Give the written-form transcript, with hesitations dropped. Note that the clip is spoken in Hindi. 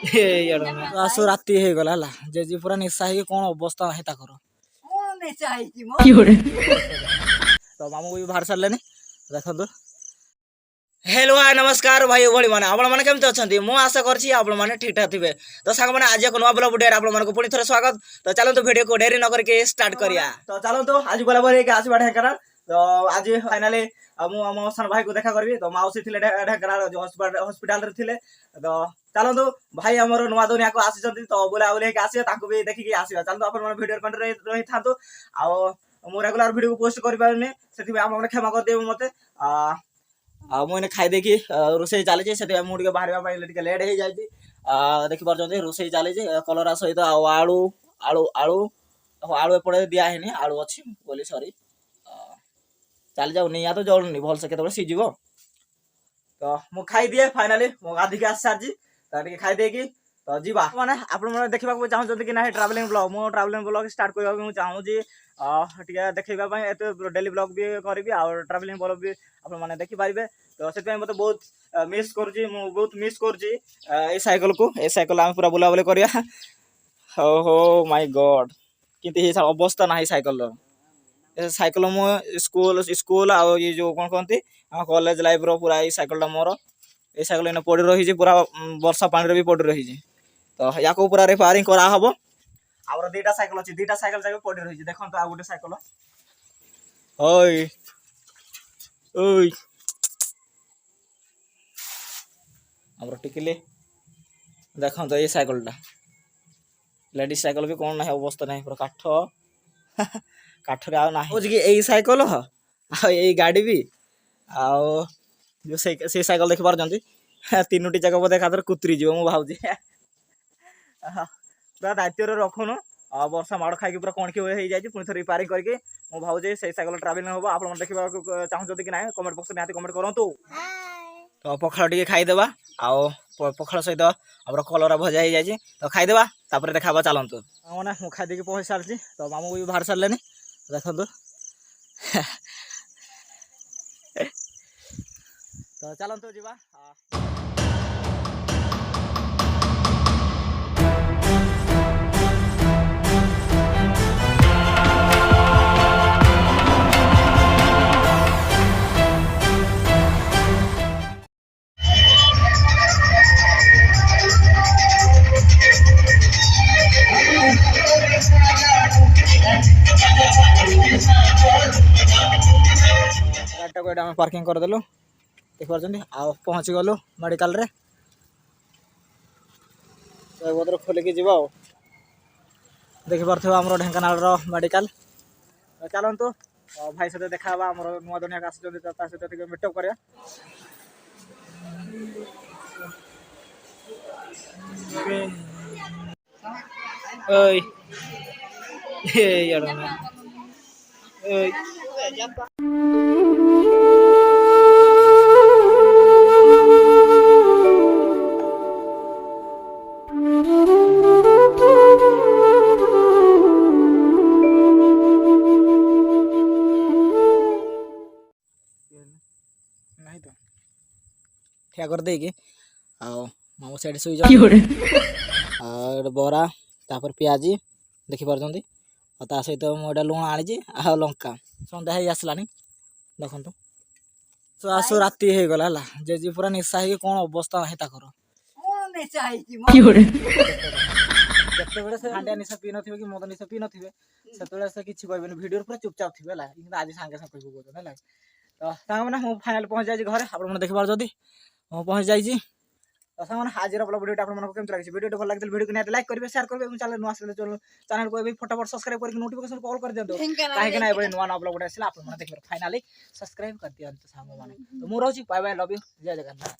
आसु राति हो गला जे जी पूरा निशा है कौन अवस्था है ताकर तो मामू भी बाहर सारे देखो हेलो हाय नमस्कार भाई भाई मैंने आपण मैंने केमती अच्छा मु आशा कर ठीक ठाक थे तो सांग मैंने आज एक नुआ ब्लॉग वीडियो आपको पुणी थोड़ा स्वागत तो चलो तो वीडियो को डेरी न करके स्टार्ट करिया तो चलो तो आज बोला बोले आसवा ढेंकानाल तो आज फाइनाली मो सान भाई को देखा करी तो मौसी थे ढेंकानाल जो हॉस्पिटल रे थे तो चलो तो भाई आमर नुआ दुनिया को आसी तो बोला बोले आसवे भी देखिए आसवा चलो आप वीडियो कंटे रही था मु रेगुलर वीडियो पोस्ट कर पारे से क्षमा कर देव मत मुझे खाई देखी रोसे चली से मुझे बाहर लेट हो जाए देखिपार रोसे चली कलरा सहित आलू आलू आलू आलू एपटे दिहनी आलू अच्छी बोली सरी चली जाऊनी या तो जलूनी भलसे के सीझ तो मु खाई दिए फाइनाली मो गाधिक आसी सारी तो खाई देकी तो जीवा माने आपण माने देखा चाहते कि ना ट्रावेलिंग ब्लॉग मो ट्रावेलिंग ब्लॉग स्टार्ट करने चाहूँगी देखा डेली ब्लॉग भी करी और ट्रावेलिंग ब्लॉग भी आप मैंने देखिपारे तो से मत बहुत मिस कर साइकिल को साइकिल आम पूरा बुलाबुली करिया हो माय गॉड किंतु ये अवस्था ना साइकिल साइकिल मो स्कूल स्कूल आ ये जो कौन कहते कॉलेज लाइफ रो पूरा ये साइकिल मोर ये साइकिल इन पड़ रही पूरा वर्षा पानी भी पड़ रही तो या पूरा रिपेयरिंग करा हम आम दुटा साइकिल अच्छी दुटा साइकिल जाके पड़ रही देखो आ गोटे साइकिल ओय ओय आमर टिकली देखो तो ये साइकिलटा लेडीज साइकिल भी कौन ना अवस्था ना पूरा काठ काठरे आना यही साइकिल यही गाड़ी भी आओ जो से साइकिल देखी पार्टी तीनोटी जाक बोधे एकाथर कुतरी जीव मु भावुची पूरा दायित्व रखुन वर्षा माड़ खाई पूरा कणकी हो जाए पुणी थे रिपेयरिंग करके मु भावुची से साइकिल ट्रावेलिंग हम आप देखा चाहते कि ना कमेंट बॉक्स में कमेंट करूँ तो पखाड़ टे खाईदेवा आओ पखाड़ सहित आम कलरा भजा हो जाए तो खाईदेवा तापर देखा चलतु मैंने मुझे खाई देकी पहुँच सारी तो मामू भी बाहर सारे देखु तो चलतु जीवा गाड़ी को पार्किंग करदेलु देखिए पहुँची गलु मेडिकल रे बदर खोलिकी जीव देखिपार आम ढेंकानाल मेडिकल चलतु भाई सहित देखा आम नुआ दुनिया सहित मीटअप कर ठिया कर देगी मामू साइड सुई बरा तापर पियाजी देखिपार सहित मुझे लुण आनी आ लंका सन्ध्या हो आसला देखु तो आसु राति हो गला जे जी पूरा निशा है कौन अवस्था है ताकर जिते से हांडिया निशा पी थे कि मद निशा पी थे से किसी कहबे वीडियो पूरा चुपचाप थे आज सांगे सांगे कहना तो मैंने मुझे फाइनाल पहुँच जाए घर आप देखिपार जदि पहुँच जाइए तो सामने आज वीडियो आपको केमती लगे वीडियो भल लगे वीडियो को लाइक करेंगे शेयर करेंगे चैनल नुआ चैनल को भी फटाफट सब्सक्राइब करके नोटिफिकेशन कॉल कर दिखाँ कहीं ना ये नुआ नुआ ब्लॉग आसला आप देखिए फाइनाली सब्सक्राइब कर दिखाँ सामने तो मुझे बाय बाय लव यू जय जगन्नाथ।